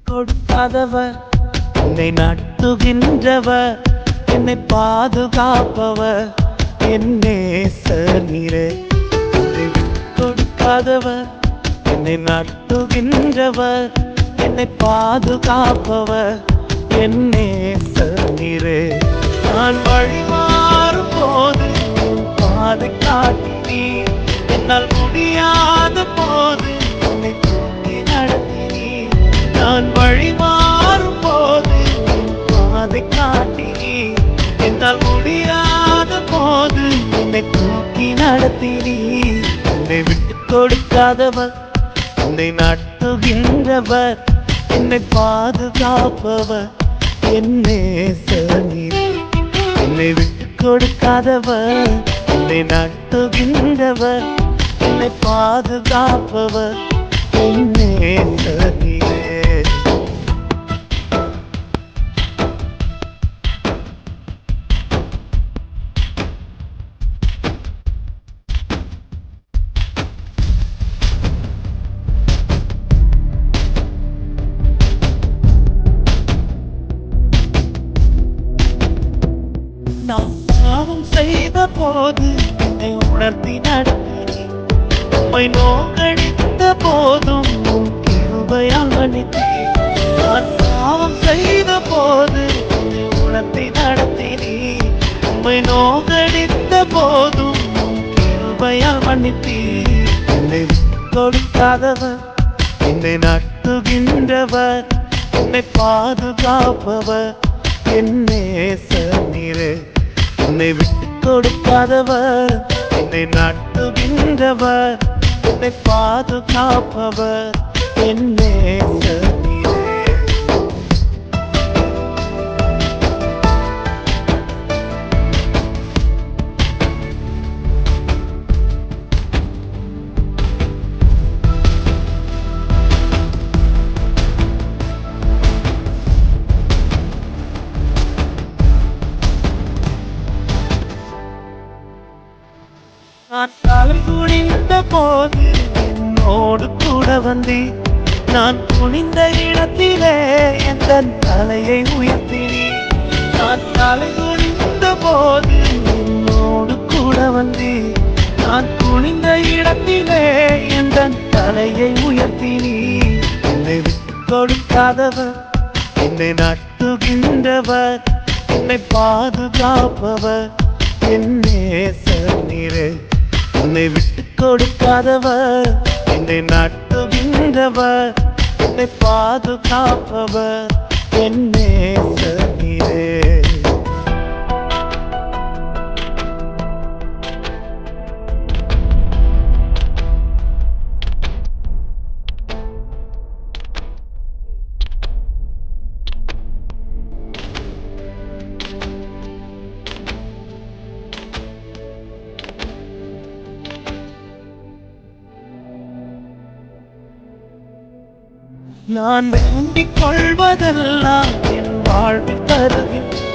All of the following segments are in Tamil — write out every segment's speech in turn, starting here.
கொடுக்காதவர், என்னை நடத்துகின்றவர், என்னை பாதுகாப்பவர், என் நேசர் நீரே. என்னை கொடுக்காதவர், என்னை நடத்துகின்றவர், என்னை பாதுகாப்பவர், என் நேசர் நீரே. நான் வழிமாறும் போது பாதை காட்டினீர், என்னால் முடியாத போது என்னை தூக்கி நடத்தினீர். நான் வழிமாறும் போது பாதை காட்டினீர், என்னால் முடியாத போது என்னை தூக்கி நடத்தினீர். என்னை விட்டு கொடுக்காதவர், என்னை நடத்துகின்றவர், என்னை பாதுகாப்பவர், என் நேசர் நீரே. என்னை விட்டு கொடுக்காதவர், என்னை நடத்துகின்றவர், என்னை பாதுகாப்பவர், என் நேசர் நீரே. நான் பாவம் செய்த போது என்னை உணர்த்தி நடத்தி, உம்மை நோக்கடித்த போதும் உம் கிருபையால் மன்னித்தீர். நான் பாவம் செய்த போது என்னை உணர்த்தி நடத்தினீர், உம்மை நோக்கடித்த போதும் உம் கிருபையால் மன்னித்தீர். என்னை கொடுக்காதவர், என்னை நடத்துகின்றவர், என்னை பாதுகாப்பவர், என் நேசர் நீரே. என்னை விட்டு கொடுக்காதவர், என்னை நடத்துகின்றவர், என்னை பாதுகாப்பவர், என் நேசர் நீரே. நான் தலை குனிந்த போது என்னோடு கூட வந்தீர். நான் குனிந்த இடத்திலே என் தலையை உயர்த்தினீர். நான் தலை குனிந்த போது என்னோடு கூட வந்தீர். நான் குனிந்த இடத்திலே என் தலையை உயர்த்தினீர். என்னை விட்டு கொடுக்காதவர், என்னை நடத்துகின்றவர், என்னை பாதுகாப்பவர், என் நேசர் நீரே. என்னை விட்டு கொடுக்காதவர், என்னை நடத்துகின்றவர், என்னை பாதுகாப்பவர், என் நேசர் நீரே. நான் வேண்டிக் கொள்வதெல்லாம் என் வாழ்வில் தருகின்றேன்.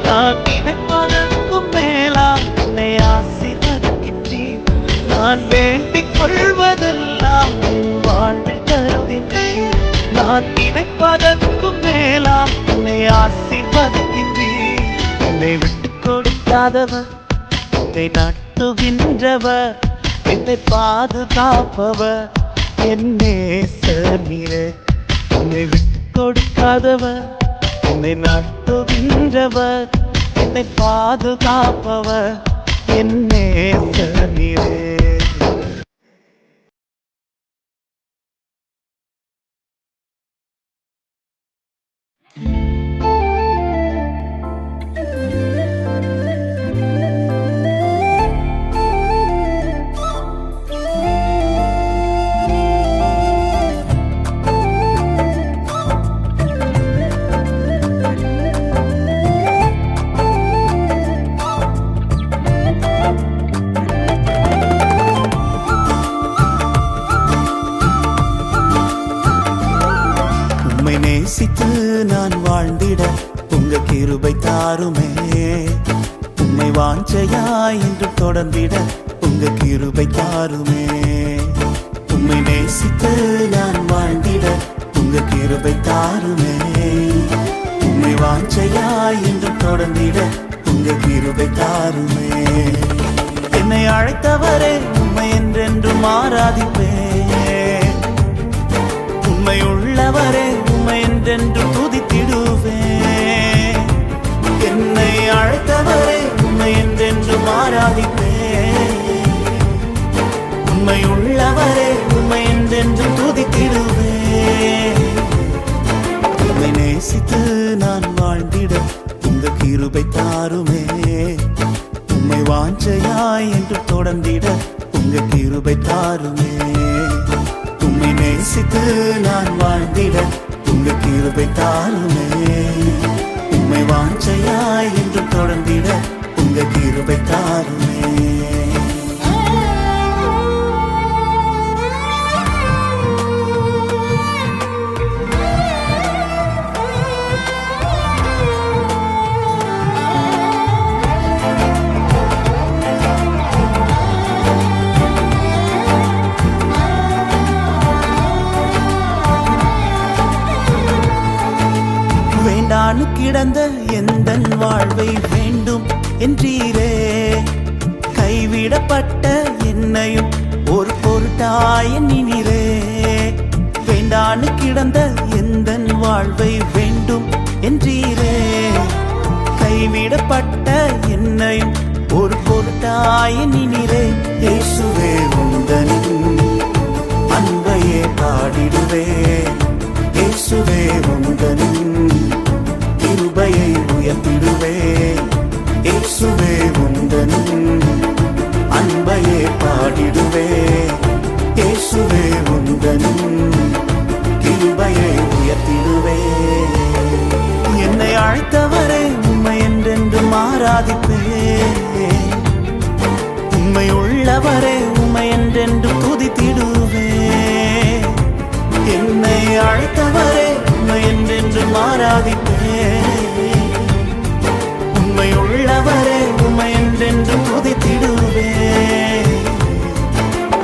நான் நினைப்பதற்கும் மேலாக என்னை ஆசீர்வதிக்கின்றேன். நான் வேண்டிக் கொள்வதெல்லாம் என் வாழ்வில் தருகின்றேன். நான் நினைப்பதற்கும் மேலாக என்னை ஆசீர்வதிக்கின்றேன். என்னை விட்டு கொடுக்காதவர், என்னை நடத்துகின்றவர், என்னை பாதுகாப்பவர், என் நேசர் நீரே. என்னை விட்டு கொடுக்காதவர், என்னை நடத்துகின்றவர், என்னை பாதுகாப்பவர், என் நேசர் நீரே. நேசித்து நான் வாழ்ந்திட உங்க கிருபை தாருமே. உம்மை வாஞ்சையாய் என்று தொடர்ந்திட உங்க கிருபை தாருமே. உம்மை நேசித்து நான் வாழ்ந்திட உங்க கிருபை கிருபை தாருமே. உம்மை வாஞ்சையாய் என்றும் தொடர்ந்திட உங்க கிருபை தாருமே. என்னை அழைத்தவரே உம்மை என்றென்றும் ஆராதிப்பேன். உம்மை உள்ளவரே உம்மை என்றென்றும் துதித்திடுவேன். என்னை அழைத்தவரே உம்மை என்றென்றும் ஆராதிப்பேன். உம்மை உள்ளவரே உம்மை என்றென்றும் துதித்திடுவேன். உம்மை நேசித்து நான் வாழ்ந்திட உங்க கிருபை தாருமே. உம்மை வாஞ்சையாய் என்று தொடர்ந்திட உங்க கிருபை தாருமே. உம்மை நேசித்து நான் வாழ்ந்திட உங்க கிருபை தாருமே. உம்மை வாஞ்சையாய் என்று தொடர்ந்திட உங்க கிருபை தாருமே. வேண்டானு கிடந்த எந்தன் வாழ்வை வேண்டும் என்றீரே. கைவிடப்பட்ட என்னையும் ஒரு பொருட்டாய் எண்ணினீரே. வேண்டானு கிடந்த எந்தன் வாழ்வை வேண்டும் என்றீரே. கைவிடப்பட்ட என்னையும் ஒரு பொருட்டாய் எண்ணினீரே. இயேசுவே உந்தனின் அன்பையே பாடிடுவேன். இயேசுவே உந்தனின் கிருபையை உயர்த்திடுவேன். இயேசுவே உந்தனின் அன்பையே பாடிடுவேன். இயேசுவே உந்தனின் கிருபையை உயர்த்திடுவேன். என்னை அழைத்தவரே உம்மை என்றென்றும் ஆராதிப்பேன். உம்மை உள்ளவரே உம்மை என்றென்றும் துதித்திடுவேன். என்னை அழைத்தவரே உம்மை என்றென்றும் ஆராதிப்பேன். உம்மை உள்ளவரே உம்மை என்றென்றும் துதித்திடுவேன்.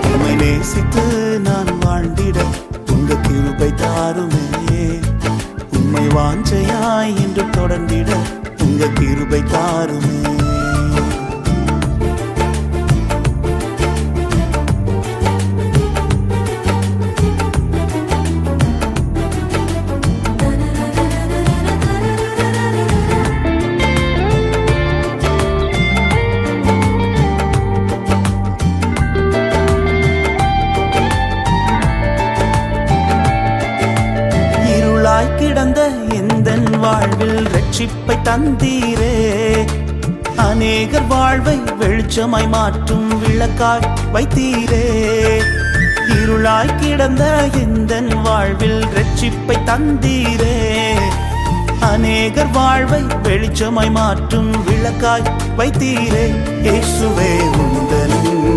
உம்மை நேசித்து நான் வாழ்ந்திட உங்க கிருபை தாருமே. உம்மை வாஞ்சையாய் என்று தொடர்ந்திட உங்க கிருபை தாருமே. கிடந்த எந்தன் வாழ்வில் ரட்சிப்பை தந்தீரே. அநேகர் வாழ்வை வெளிச்சமாய் மாற்றும் விளக்காய் வைத்தீரே. இருளாய் கிடந்த எந்தன் வாழ்வில் ரட்சிப்பை தந்தீரே. அநேகர் வாழ்வை வெளிச்சமாய் மாற்றும் விளக்காய் வைத்தீரே. இயேசுவே உந்தனின்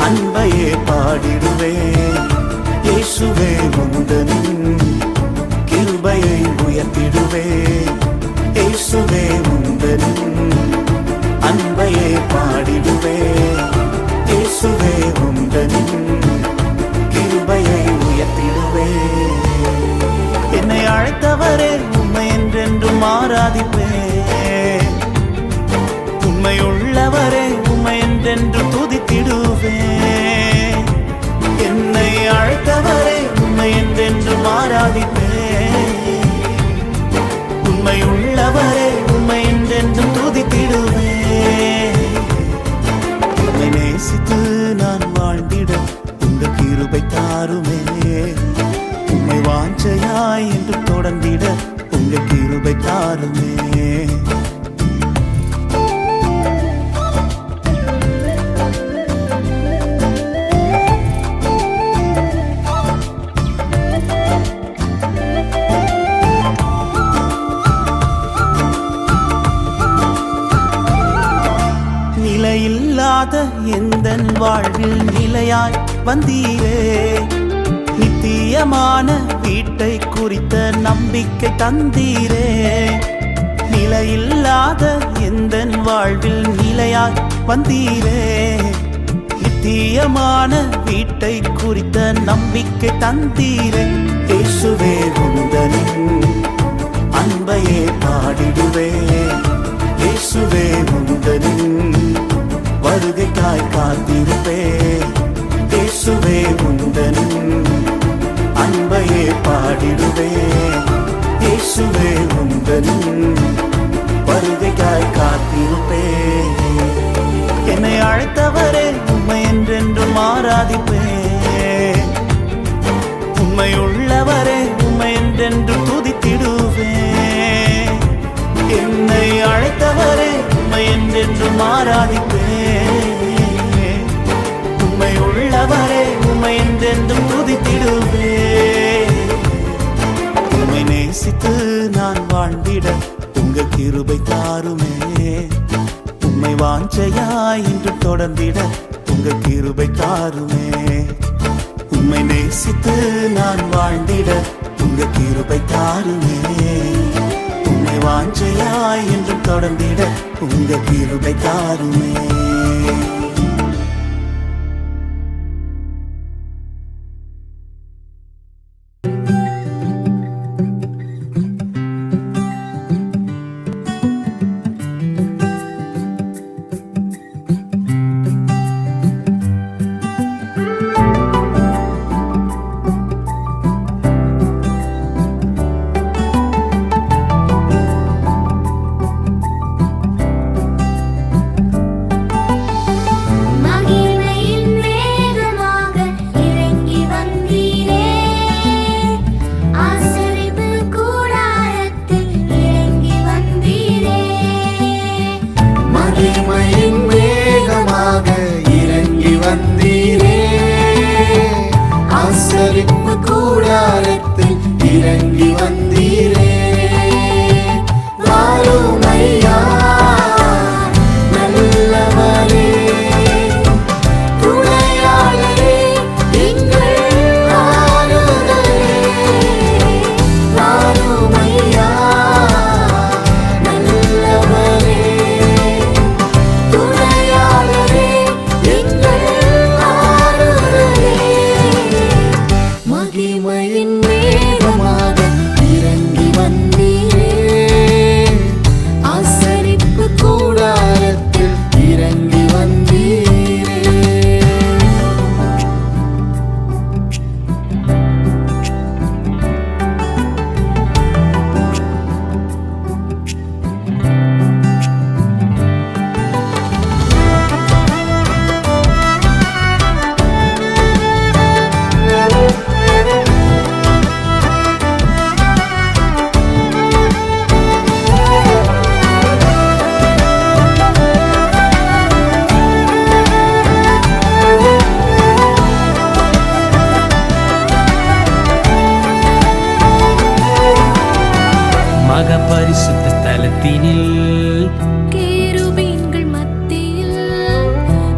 அன்பையே பாடிடுவேன். இயேசுவே உந்தனின் கிருபையை உயர்த்திடுவேன். இயேசுவே உந்தனின் அன்பையே பாடிடுவேன். இயேசுவே உந்தனின் கிருபையை உயர்த்திடுவேன். என்னை அழைத்தவரே உம்மை என்றென்றும் ஆராதிப்பேன். உம்மை உள்ளவரே உம்மை என்றென்றும் துதித்திடுவேன். என்னை அழைத்தவரே உம்மை என்றென்றும் ஆராதிப்பேன். உம்மை உள்ளவரே உம்மை என்றென்றும் துதித்திடுவேன். உம்மை நேசித்து நான் வாழ்ந்திட உங்க கிருபை தாருமே. உம்மை வாஞ்சையாய் என்று தொடர்ந்திட உங்க கிருபை தாருமே. நிலையில்லாத எந்தன் வாழ்வில் நிலையாய் வந்தீரே. நித்தியமான வீட்டை குறித்த நம்பிக்கை தந்தீரே. நிலையில்லாத எந்தன் வாழ்வில் நிலையாய் வந்தீரே. நித்தியமான வீட்டை குறித்த நம்பிக்கை தந்தீரே. இயேசுவே இயேசுவே உந்தன் வருகைக்காய் காத்திருப்பேன். என்னை அழைத்தவரே உம்மை என்றென்றும் ஆராதிப்பேன். உம்மை உள்ளவரே உம்மை என்றென்றும் துதித்திடுவேன். என்னை அழைத்தவரே உம்மை என்றென்றும் ஆராதிப்பேன். உம்மை உள்ளவரே உம்மை என்றென்றும் துதித்திடுவேன். உம்மை நேசித்து நான் வாழ்ந்திட உங்க கிருபை தாருமே. உம்மை வாஞ்சையாய் இன்று தொடர்ந்திட உங்க கிருபை தாருமே. உம்மை நேசித்து நான் வாழ்ந்திட உங்க கிருபை தாருமே. உம்மை வாஞ்சையாய் இன்று தொடர்ந்திட உங்க கிருபை தாருமே. ஆசரிப்பு கூடாரத்தில் இறங்கி வந்தீரே. வாரும் ஐயா நல்லவரே, துணையாளரே, எங்கள் ஆறுதலே. வாரும் ஐயா நல்லவரே, துணையாளரே, எங்கள் ஆறுதலே. மகிமையின் மேகமாக இறங்கி வந்தீரே. ஆசரிப்பு கூடாரத்தில் இறங்கி வந்தீரே. மகபரிசுத்த ஸ்தலத்தினில் கேருபீன்கள் மத்தியில்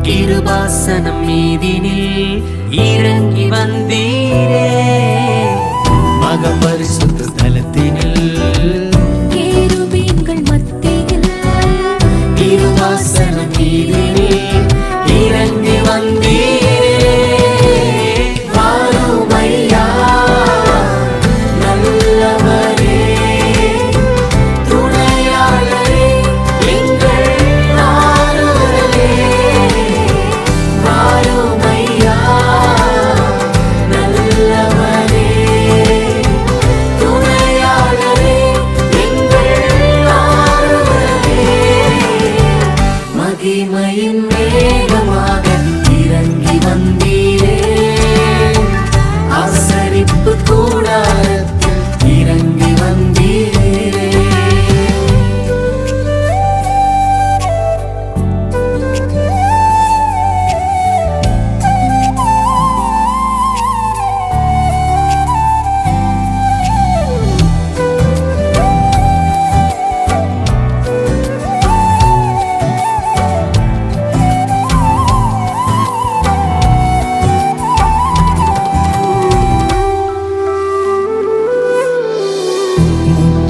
கிருபாசனம் மீதினில் இறங்கி வந்தீரே. மகபரிசுத்த ஸ்தலத்தினில் கேருபீன்கள் மத்தியில் கிருபாசனம் மீதினில் இறங்கி வந்தீரே. வாரும் ஐயா நல்லவரே, துணையாளரே, எங்கள் ஆறுதலே. வாரும் ஐயா நல்லவரே, துணையாளரே, எங்கள் ஆறுதலே. மகிமையின் மேகமாக இறங்கி வந்தீரே. ஆசரிப்பு கூடாரத்தில் இறங்கி வந்தீரே.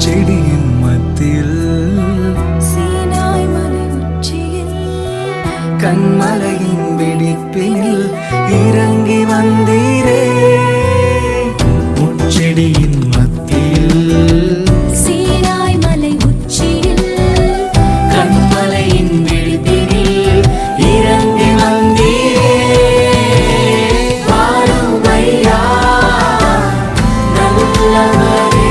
செடியின் மத்தியில் சீனாய் மலை உச்சியில் கண்மலையின் வெடிப்பினில் இறங்கி வந்தீரே. முச்செடியின் மத்தியில் சீனாய் மலை உச்சியில் கண்மலையின் வெடிப்பினில் இறங்கி வந்தீரே. வாரும் ஐயா நல்லவரே,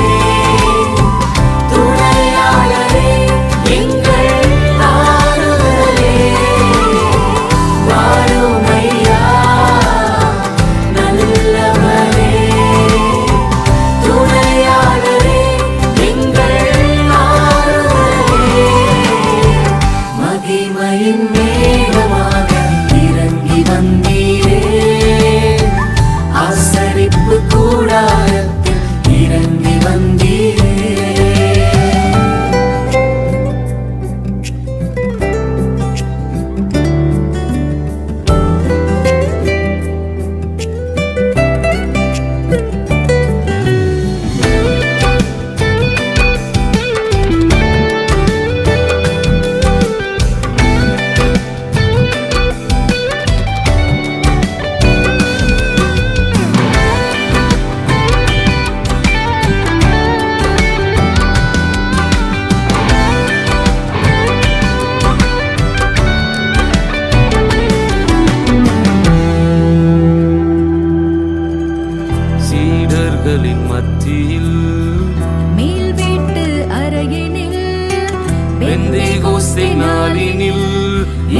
பெந்தேகோஸ்தே நாளினில்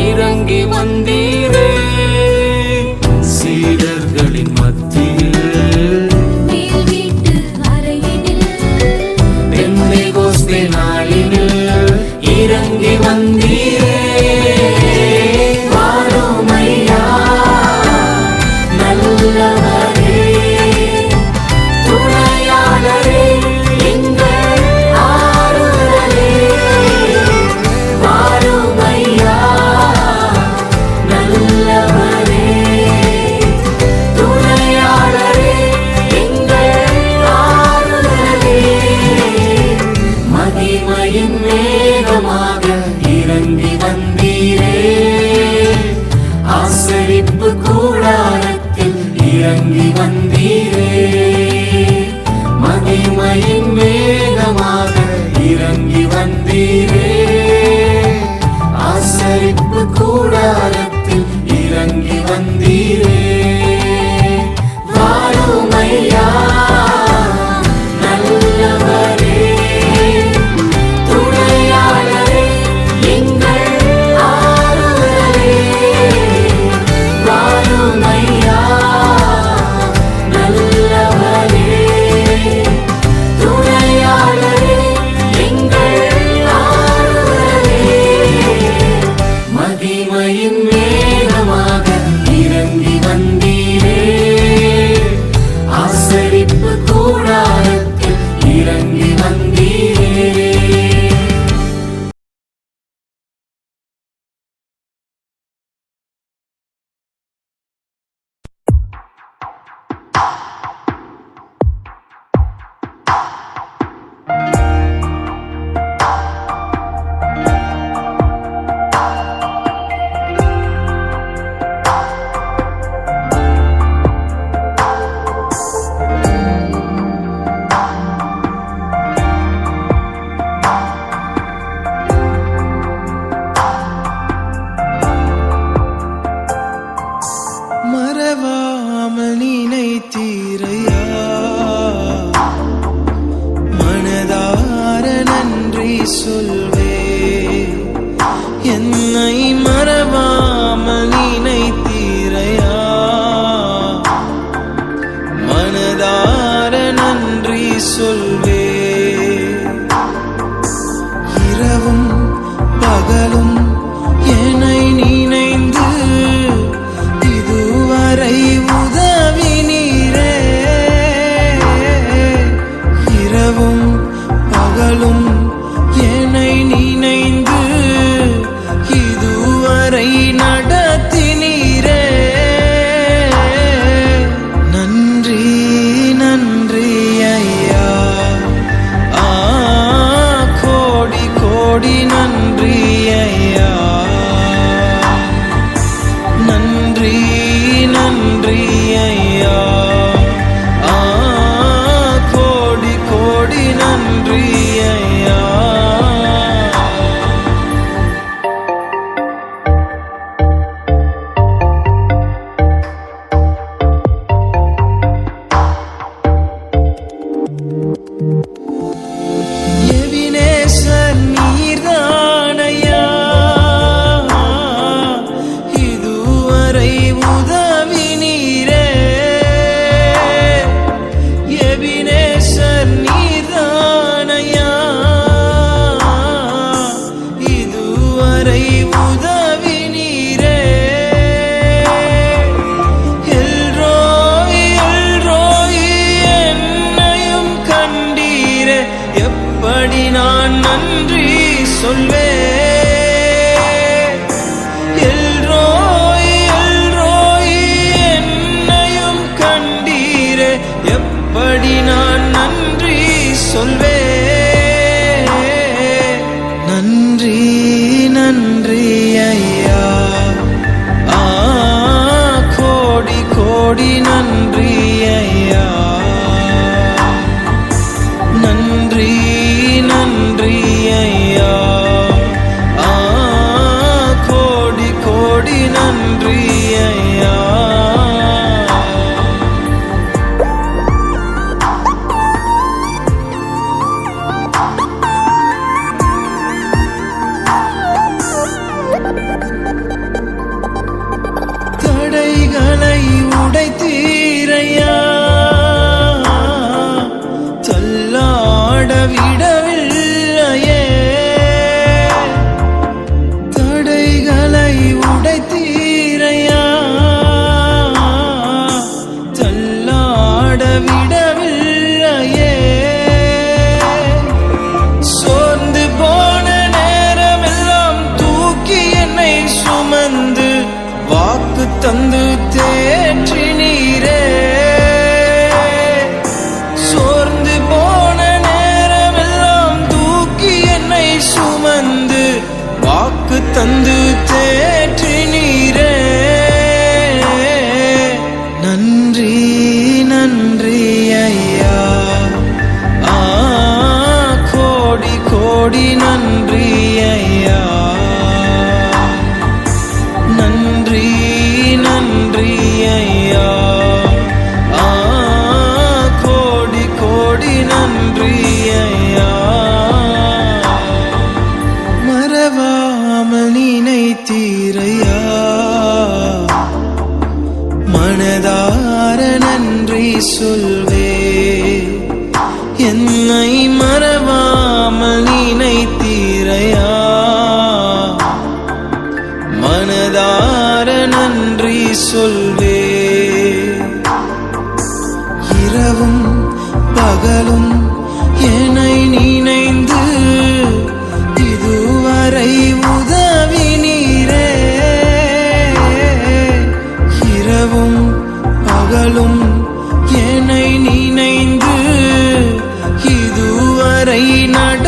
இறங்கி வந்தீரே சீடர்களின் மத்தியில் மேல் வீட்டு அறையினில் பெந்தேகோஸ்தே நாளினில் இறங்கி வந்தீரே வாரும் ஐயா நல்லவரே துணையாளரே எங்கள் ஆறுதலே வாரும் ஐயா நல்லவரே துணையாளரே எங்கள் ஆறுதலே மகிமையின் மேகமாக இறங்கி வந்தீரே ஆசரிப்பு கூடாரத்தில் இறங்கி வந்தீரே மகிமையின் மேகமாக இறங்கி வந்தீரே ஆசரிப்பு கூடாரத்தில் இறங்கி வந்தீரே வாரும் ஐயா நல்லவரே துணையாளரே எங்கள் ஆறுதலே வாரும் ஐயா நல்லவரே துணையாளரே எங்கள் ஆறுதலே மகிமையின் மேகமாக இறங்கி வந்தீரே ஆசரிப்பு கூடாரத்தில் இறங்கி வந்தீரே மறவாமல் நினைத்தீரையா மனதார நன்றி சொல்வே என்னை மறவாமல் நினைத்தீரையா மனதார நன்றி சொல்வே இரவும் பகலும் என்னை நினைந்து இதுவரை உதவினீரே இரவும் பகலும் என்னை நினைந்து இதுவரை நடத்தினீரே நன்றி நன்றி ஐயா கோடி கோடி நன்றி ஐயா நன்றி நன்றி ஐயா கோடி கோடி நன்றி ஐயா எபினேசர் நீர்தானையா இதுவரை உதவினீரே எபினேசர் நீர்தானையா இதுவரை உதவினீரே எல்ரோய் எல்ரோய் என்னையும் கண்டீரே எப்படி நான் நன்றி சொல்வேன் எல்ரோய் எல்ரோய் என்னையும் கண்டீரே எப்படி நான் நன்றி சொல்வேன் நன்றி நன்றி ஐயா கோடி கோடி நன்றி ஐயா நன்றி நன்றி ஐயா விடவில்லையே, தடைகளை உடைத்தீரையா, தள்ளாட விடவில்லையே. சோர்ந்து போன நேரமெல்லாம் தூக்கி என்னை சுமந்து வாக்கு தந்து தேற்றினீரே. சோர்ந்து போன நேரமெல்லாம் தூக்கி என்னை சுமந்து வாக்கு தந்து தேற்றினீரே. நன்றி நன்றி ஐயா, கோடி கோடி நன்றி ஐயா. நன்றி நன்றி ஐயா, கோடி கோடி நன்றி ஐயா. மறவாமல் நினைத்தீரையா, மனதார நன்றி சொல்வே. என்னை மறவாமல் நினைத்தீரையா, மனதார நன்றி சொல்வே. இரவும் பகலும் என்னை நினைந்து இதுவரை உதவினீரே. இரவும் பகலும் என்னை நினைந்து இதுவரை நட